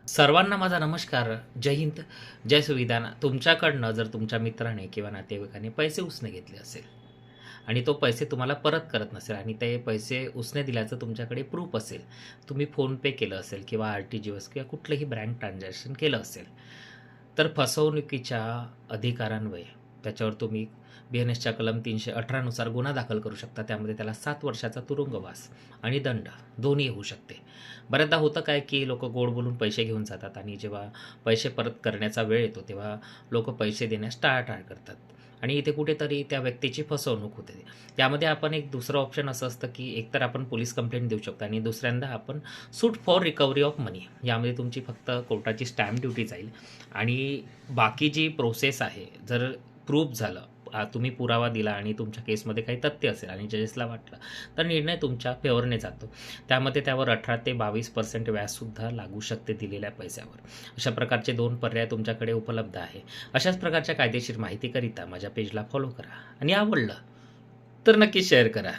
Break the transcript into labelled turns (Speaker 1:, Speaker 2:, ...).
Speaker 1: सर्वांना माझा नमस्कार. जय हिंद, जय संविधान. तुमच्याकडनं जर तुमच्या मित्राने किंवा नातेवाईकाने पैसे उसने घेतले असेल आणि तो पैसे तुम्हाला परत करत नसेल आणि ते पैसे उसने दिल्याचं तुमच्याकडे प्रूफ असेल, तुम्ही फोनपे केलं असेल किंवा आर-टी-जी-एस किंवा कुठलंही बँक ट्रान्झॅक्शन केलं असेल, तर फसवणुकीच्या अधिकारान्वये त्याच्यावर तुम्ही बी-एन-एसच्या कलम 318 नुसार गुन्हा दाखल करू शकता. त्यामध्ये त्याला 7 वर्षाचा तुरुंगवास आणि दंड दोन्ही होऊ शकते. बऱ्याचदा होतं काय, की लोकं गोड बोलून पैसे घेऊन जातात आणि जेव्हा पैसे परत करण्याचा वेळ येतो, तेव्हा लोकं पैसे देण्यास टाळाटाळ करतात आणि इथे कुठेतरी त्या व्यक्तीची फसवणूक होते. त्यामध्ये आपण एक दुसरं ऑप्शन असं असतं, की एकतर आपण पोलीस कंप्लेंट देऊ शकतो आणि दुसऱ्यांदा आपण सूट फॉर रिकव्हरी ऑफ मनी, यामध्ये तुमची फक्त कोर्टाची स्टॅम्प ड्युटी जाईल आणि बाकी जी प्रोसेस आहे, जर प्रूफ झालं, तुम्ही पुरावा दिला आणि तुमच्या केसमध्ये काही तथ्य असेल आणि जजेसला वाटलं, तर निर्णय तुमच्या फेवरने जातो. त्यामध्ये त्यावर 18% ते 22% व्याजसुद्धा लागू शकते दिलेल्या पैशावर. अशा प्रकारचे 2 पर्याय तुमच्याकडे उपलब्ध आहे. अशाच प्रकारच्या कायदेशीर माहितीकरिता माझ्या पेजला फॉलो करा आणि आवडलं तर नक्की शेअर करा.